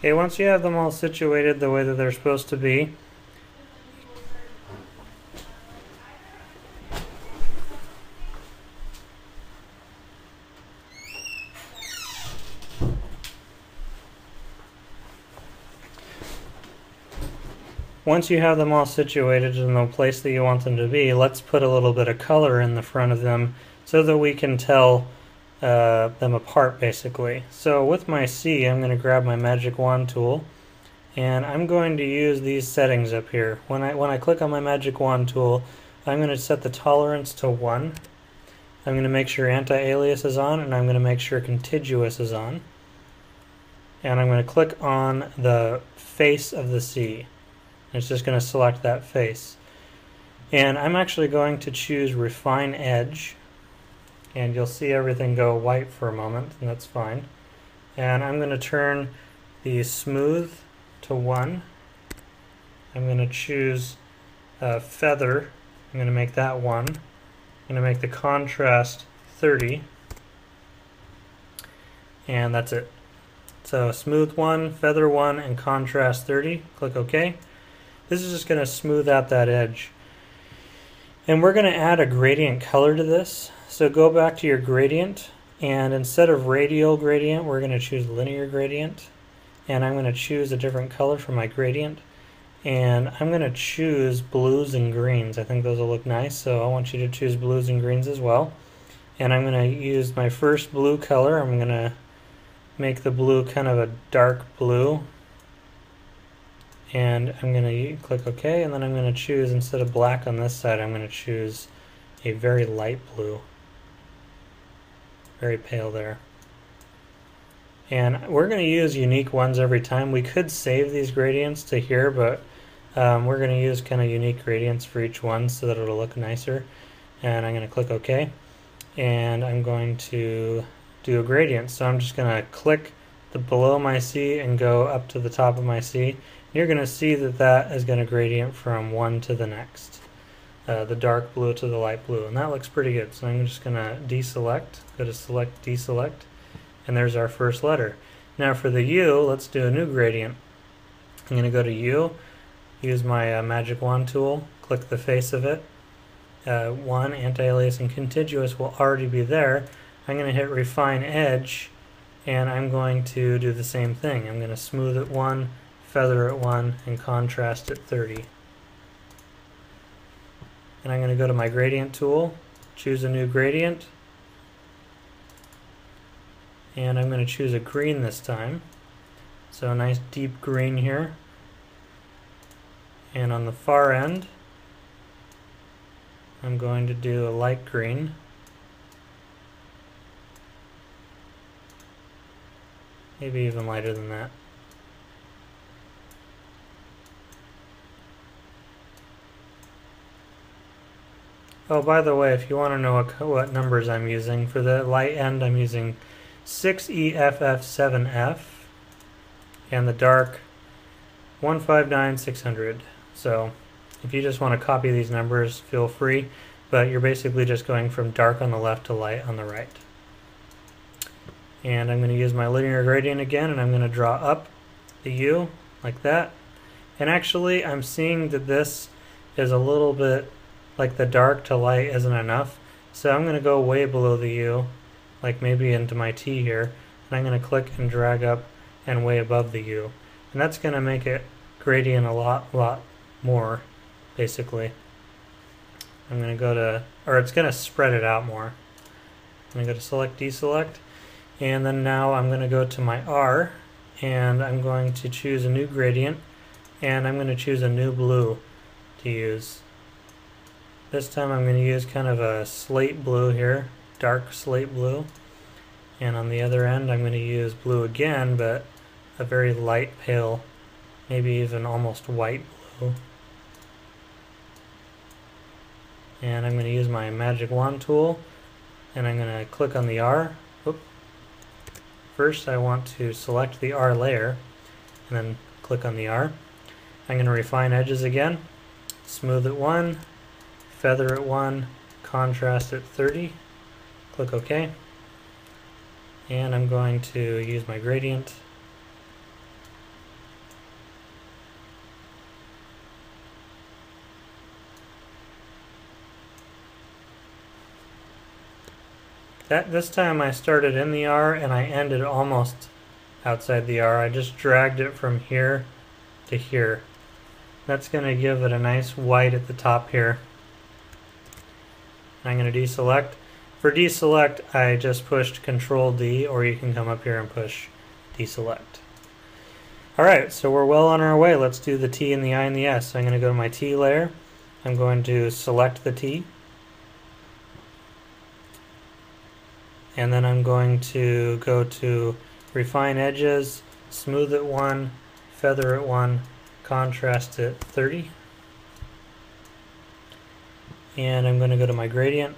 Okay, once you have them all situated the way that they're supposed to be, in the place that you want them to be, let's put a little bit of color in the front of them so that we can tell them apart, basically. So with my C, I'm going to grab my magic wand tool, and I'm going to use these settings up here. When I click on my magic wand tool, I'm going to set the tolerance to 1. I'm going to make sure anti-alias is on, and I'm going to make sure contiguous is on. And I'm going to click on the face of the C. It's just going to select that face. And I'm actually going to choose Refine Edge. And you'll see everything go white for a moment, and that's fine. And I'm going to turn the Smooth to 1. I'm going to choose Feather. I'm going to make that 1. I'm going to make the Contrast 30. And that's it. So Smooth 1, Feather 1, and Contrast 30. Click OK. This is just going to smooth out that edge. And we're going to add a gradient color to this. So go back to your gradient, and instead of radial gradient, we're going to choose linear gradient. And I'm going to choose a different color for my gradient. And I'm going to choose blues and greens. I think those will look nice, so I want you to choose blues and greens as well. And I'm going to use my first blue color. I'm going to make the blue kind of a dark blue. And I'm going to click OK, and then I'm going to choose, instead of black on this side, I'm going to choose a very light blue. Very pale there. And we're going to use unique ones every time. We could save these gradients to here, but we're going to use kind of unique gradients for each one so that it'll look nicer. And I'm going to click OK. And I'm going to do a gradient. So I'm just going to click below my C and go up to the top of my C. You're going to see that that is going to gradient from one to the next. The dark blue to the light blue. And that looks pretty good. So I'm just going to deselect. Go to select, deselect. And there's our first letter. Now for the U, let's do a new gradient. I'm going to go to U, use my magic wand tool, click the face of it. 1, anti-alias and contiguous will already be there. I'm going to hit Refine Edge, and I'm going to do the same thing. I'm going to smooth at 1, feather at 1, and contrast at 30. And I'm going to go to my gradient tool, choose a new gradient, and I'm going to choose a green this time. So a nice deep green here. And on the far end, I'm going to do a light green. Maybe even lighter than that. Oh, by the way, if you want to know what numbers I'm using, for the light end I'm using 6EFF7F, and the dark 159600. So if you just want to copy these numbers, feel free, but you're basically just going from dark on the left to light on the right. And I'm going to use my linear gradient again, and I'm going to draw up the U like that. And actually I'm seeing that this is a little bit like the dark to light isn't enough, so I'm going to go way below the U, like maybe into my T here, and I'm going to click and drag up and way above the U. And that's going to make it gradient a lot more, basically. I'm going to go to, or it's going to spread it out more. I'm going to go to select, deselect, and then now I'm going to go to my R, and I'm going to choose a new gradient, and I'm going to choose a new blue to use. This time I'm going to use kind of a slate blue here, dark slate blue. And on the other end I'm going to use blue again, but a very light pale, maybe even almost white blue. And I'm going to use my magic wand tool, and I'm going to click on the R. Oop. First I want to select the R layer, and then click on the R. I'm going to refine edges again, smooth at 1, feather at 1, contrast at 30, click OK, and I'm going to use my gradient, This time I started in the R and I ended almost outside the R. I just dragged it from here to here. That's going to give it a nice white at the top here. I'm going to deselect. For deselect, I just pushed Control D, or you can come up here and push deselect. Alright, so we're well on our way. Let's do the T and the I and the S. So I'm going to go to my T layer. I'm going to select the T. And then I'm going to go to Refine Edges, Smooth it 1, Feather it 1, Contrast it 30. And I'm going to go to my gradient,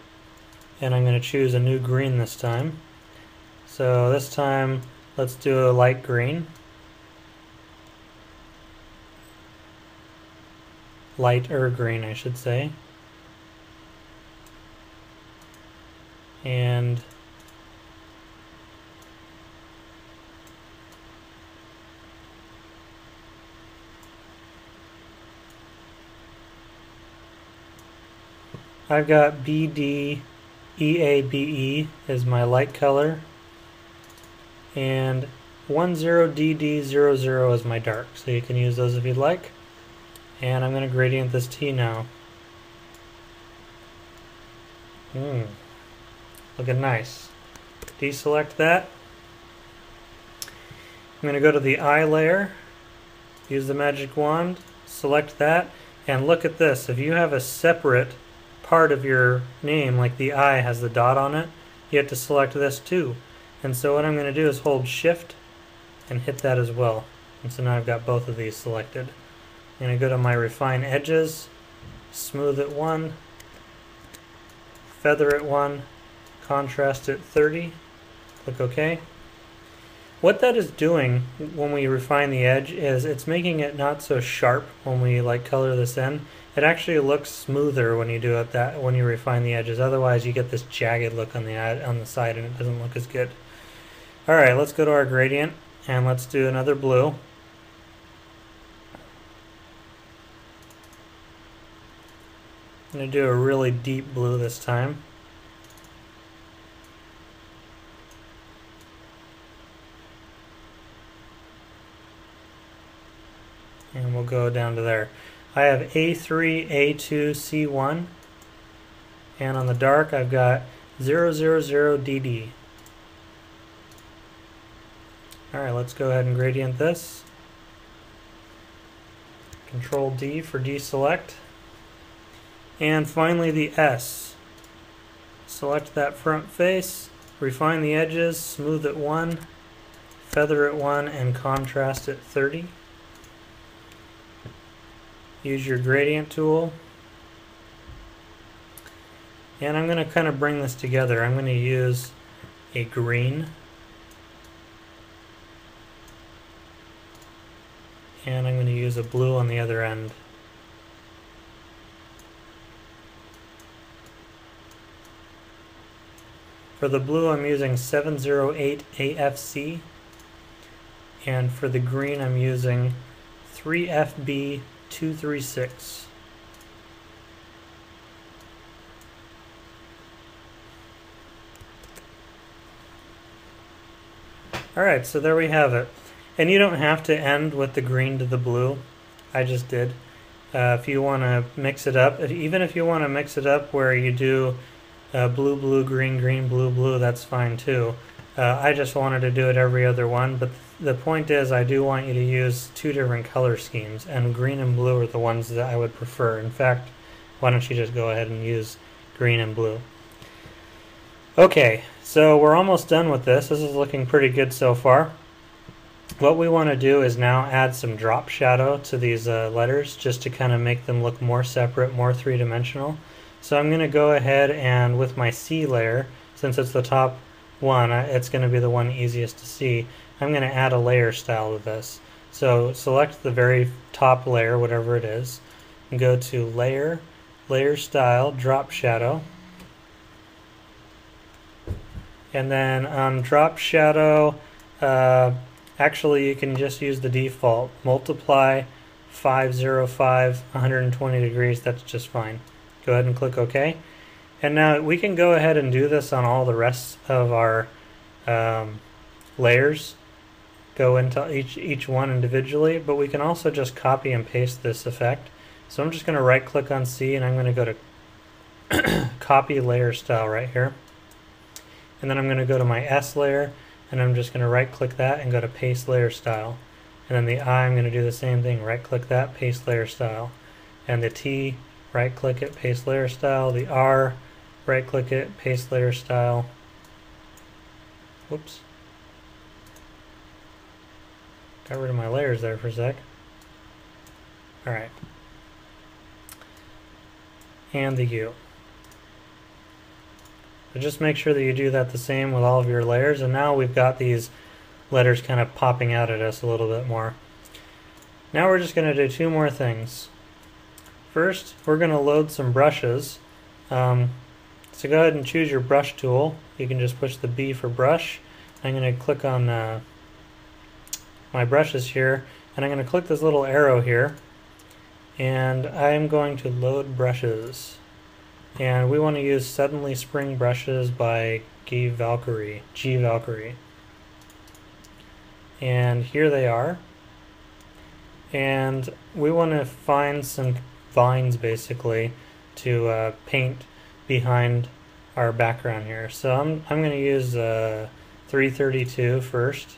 and I'm going to choose a new green this time. So this time, let's do a light green. Lighter green, I should say. And I've got BD EABE is my light color, and 10DD00 is my dark, so you can use those if you'd like. And I'm going to gradient this T now. Looking nice. Deselect that. I'm going to go to the I layer, use the magic wand, select that, and look at this. If you have a separate part of your name, like the I has the dot on it, you have to select this too. And so what I'm going to do is hold Shift and hit that as well. And so now I've got both of these selected. I'm going to go to my Refine Edges, Smooth it 1, Feather it 1, Contrast it 30, click OK. What that is doing when we refine the edge is it's making it not so sharp when we color this in. It actually looks smoother when you do it when you refine the edges. Otherwise you get this jagged look on the side and it doesn't look as good. Alright, let's go to our gradient and let's do another blue. I'm going to do a really deep blue this time. And we'll go down to there. I have A3, A2, C1, and on the dark I've got 000DD. Alright, let's go ahead and gradient this. Control D for deselect. And finally the S. Select that front face, refine the edges, smooth it 1, feather it 1, and contrast it 30. Use your gradient tool. And I'm going to kind of bring this together. I'm going to use a green. And I'm going to use a blue on the other end. For the blue I'm using 708 AFC. And for the green I'm using 3FB 236. Alright, so there we have it. And you don't have to end with the green to the blue. I just did. If you want to mix it up, even if you want to mix it up where you do blue, blue, green, green, blue, blue, that's fine too. I just wanted to do it every other one, but the point is I do want you to use two different color schemes, and green and blue are the ones that I would prefer. In fact, why don't you just go ahead and use green and blue. Okay, so we're almost done with this. This is looking pretty good so far. What we want to do is now add some drop shadow to these letters just to kind of make them look more separate, more three-dimensional. So I'm going to go ahead and with my C layer, since it's the top one, it's going to be the one easiest to see, I'm going to add a layer style to this. So select the very top layer, whatever it is, and go to Layer, Layer Style, Drop Shadow. And then on Drop Shadow, actually you can just use the default. Multiply 505, 120 degrees, that's just fine. Go ahead and click OK. And now we can go ahead and do this on all the rest of our layers. Go into each one individually, but we can also just copy and paste this effect. So I'm just going to right click on C and I'm going to go to copy layer style right here. And then I'm going to go to my S layer and I'm just going to right click that and go to paste layer style. And then the I, I'm going to do the same thing, right click that, paste layer style. And the T, right click it, paste layer style. The R, right click it, paste layer style. Whoops. Got rid of my layers there for a sec. Alright. And the U. So just make sure that you do that the same with all of your layers, and now we've got these letters kind of popping out at us a little bit more. Now we're just going to do two more things. First, we're going to load some brushes. So go ahead and choose your brush tool. You can just push the B for brush. I'm going to click on my brushes here, and I'm going to click this little arrow here, and I'm going to load brushes. And we want to use Suddenly Spring Brushes by G. Valkyrie. And here they are. And we want to find some vines basically to paint behind our background here. So I'm going to use 332 first.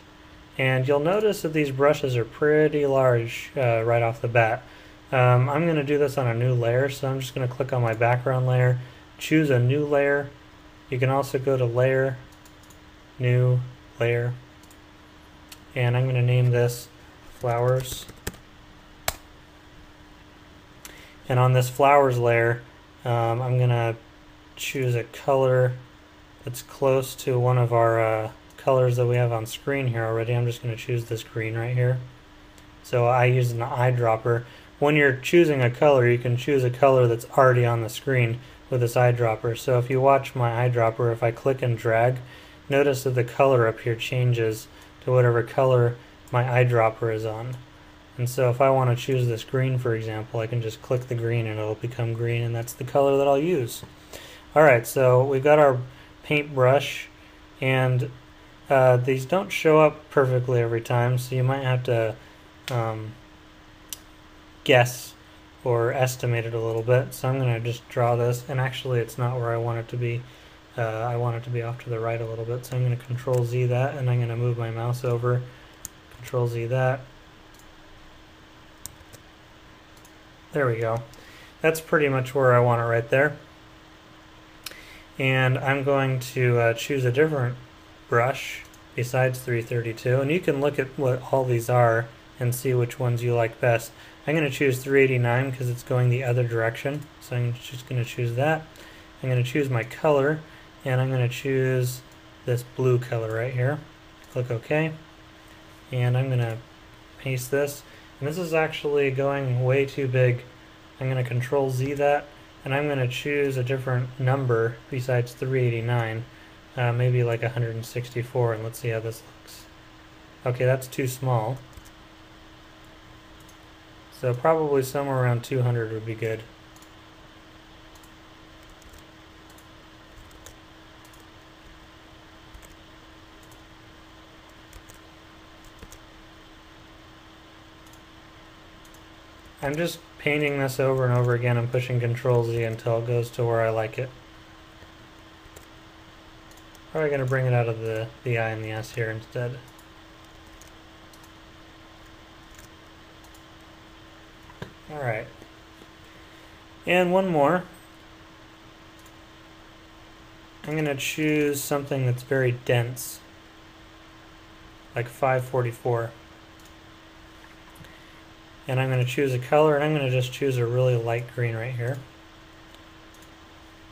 And you'll notice that these brushes are pretty large right off the bat. I'm going to do this on a new layer, so I'm just going to click on my background layer, choose a new layer. You can also go to Layer, New Layer, and I'm going to name this Flowers. And on this Flowers layer, I'm going to choose a color that's close to one of our colors that we have on screen here already. I'm just going to choose this green right here. So I use an eyedropper. When you're choosing a color, you can choose a color that's already on the screen with this eyedropper. So if you watch my eyedropper, if I click and drag, notice that the color up here changes to whatever color my eyedropper is on. And so if I want to choose this green, for example, I can just click the green and it'll become green, and that's the color that I'll use. Alright, so we've got our paintbrush, and these don't show up perfectly every time, so you might have to guess or estimate it a little bit. So I'm going to just draw this, and actually it's not where I want it to be. I want it to be off to the right a little bit, so I'm going to Control Z that, and I'm going to move my mouse over, Control Z that. There we go. That's pretty much where I want it right there. And I'm going to choose a different brush besides 332, and you can look at what all these are and see which ones you like best. I'm going to choose 389 because it's going the other direction, so I'm just going to choose that. I'm going to choose my color, and I'm going to choose this blue color right here. Click OK, and I'm going to paste this, and this is actually going way too big. I'm going to Control Z that, and I'm going to choose a different number besides 389, maybe like 164, and let's see how this looks. Okay, that's too small. So probably somewhere around 200 would be good. I'm just painting this over and over again and pushing Control Z until it goes to where I like it. Probably going to bring it out of the I and the S here instead. Alright. And one more. I'm going to choose something that's very dense, like 544. And I'm going to choose a color, and I'm going to just choose a really light green right here.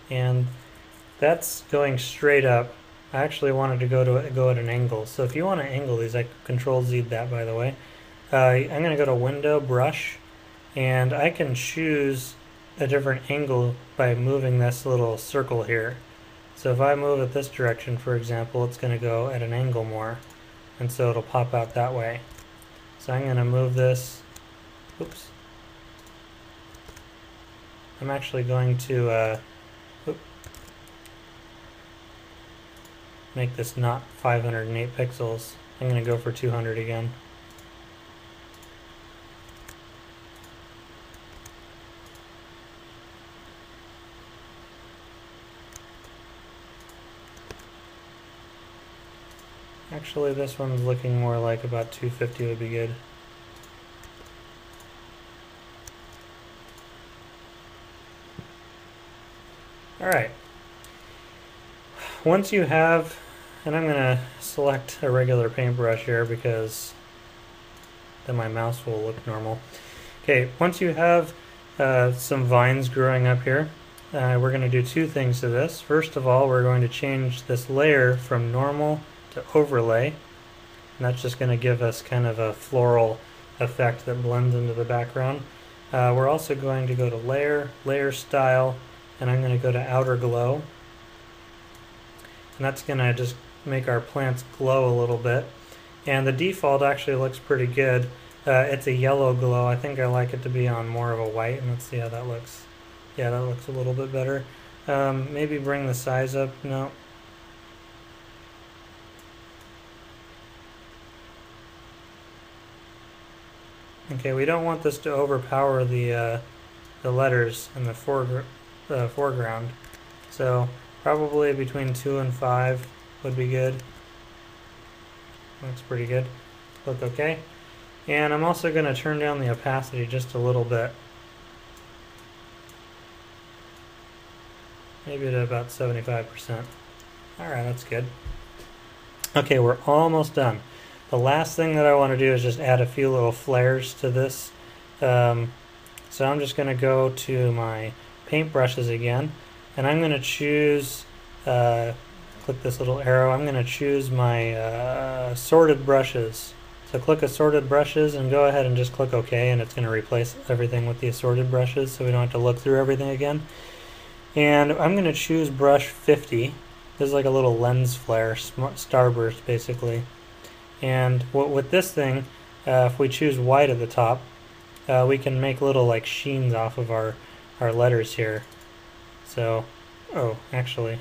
And that's going straight up. I actually wanted to go at an angle. So if you want to angle these, I Control Z that, by the way. I'm going to go to Window, Brush, and I can choose a different angle by moving this little circle here. So if I move it this direction, for example, it's going to go at an angle more, and so it'll pop out that way. So I'm going to move this. Oops. I'm actually going to make this not 508 pixels. I'm going to go for 200 again. Actually, this one's looking more like about 250 would be good. Alright. Once you have, and I'm going to select a regular paintbrush here because then my mouse will look normal. Okay, once you have some vines growing up here, we're going to do two things to this. First of all, we're going to change this layer from normal to overlay, and that's just going to give us kind of a floral effect that blends into the background. We're also going to go to layer, layer style, and I'm going to go to outer glow, and that's going to just make our plants glow a little bit. And the default actually looks pretty good. It's a yellow glow. I think I like it to be on more of a white, and let's see how that looks. Yeah, that looks a little bit better. Maybe bring the size up. No. Okay, we don't want this to overpower the letters in the foreground. So probably between 2 and 5 would be good. Looks pretty good. Look okay. And I'm also going to turn down the opacity just a little bit. Maybe to about 75%. Alright, that's good. Okay, we're almost done. The last thing that I want to do is just add a few little flares to this. So I'm just going to go to my paintbrushes again, and I'm going to choose, click this little arrow, I'm going to choose my sorted brushes. So click assorted brushes and go ahead and just click OK, and it's going to replace everything with the assorted brushes so we don't have to look through everything again. And I'm going to choose brush 50. This is like a little lens flare, starburst basically. And with this thing, if we choose white at the top, we can make little like sheens off of our letters here. So, oh, actually,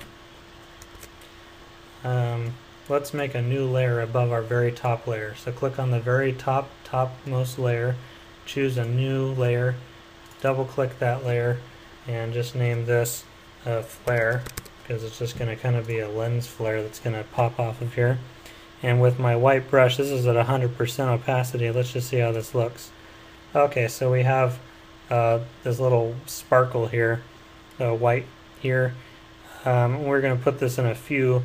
let's make a new layer above our very top layer. So click on the very topmost layer, choose a new layer, double click that layer, and just name this flare, because it's just going to kind of be a lens flare that's going to pop off of here. And with my white brush, this is at 100% opacity. Let's just see how this looks. Okay, so we have this little sparkle here, white here. We're going to put this in a few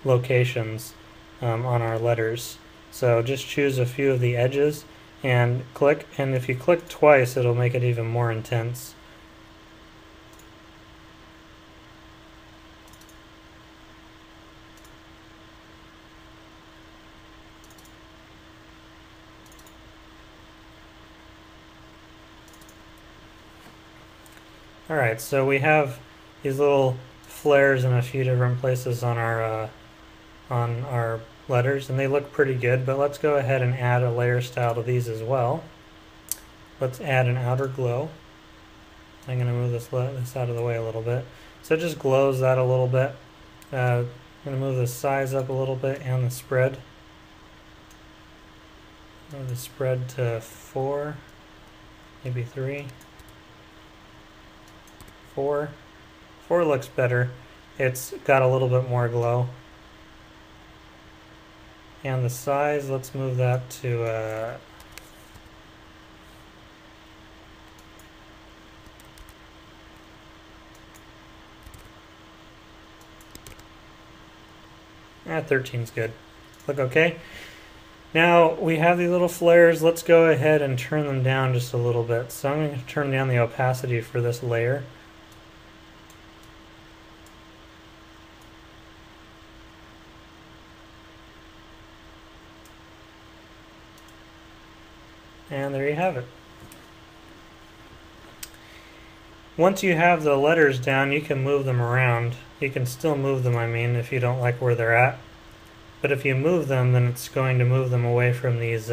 locations on our letters. So just choose a few of the edges and click, and if you click twice, it'll make it even more intense. Alright, so we have these little flares in a few different places on our letters, and they look pretty good, but let's go ahead and add a layer style to these as well. Let's add an outer glow. I'm going to move this out of the way a little bit. So it just glows that a little bit. I'm going to move the size up a little bit and the spread. Move the spread to 4, maybe 3. 4 looks better. It's got a little bit more glow. And the size, let's move that to 13 is good. Look okay. Now we have these little flares. Let's go ahead and turn them down just a little bit. So I'm going to turn down the opacity for this layer. And there you have it. Once you have the letters down, you can move them around. You can still move them, I mean, if you don't like where they're at. But if you move them, then it's going to move them away from these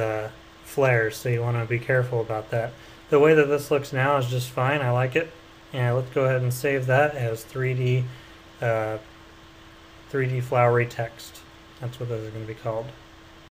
flares, so you want to be careful about that. The way that this looks now is just fine. I like it. And let's go ahead and save that as 3D 3D flowery text. That's what those are going to be called.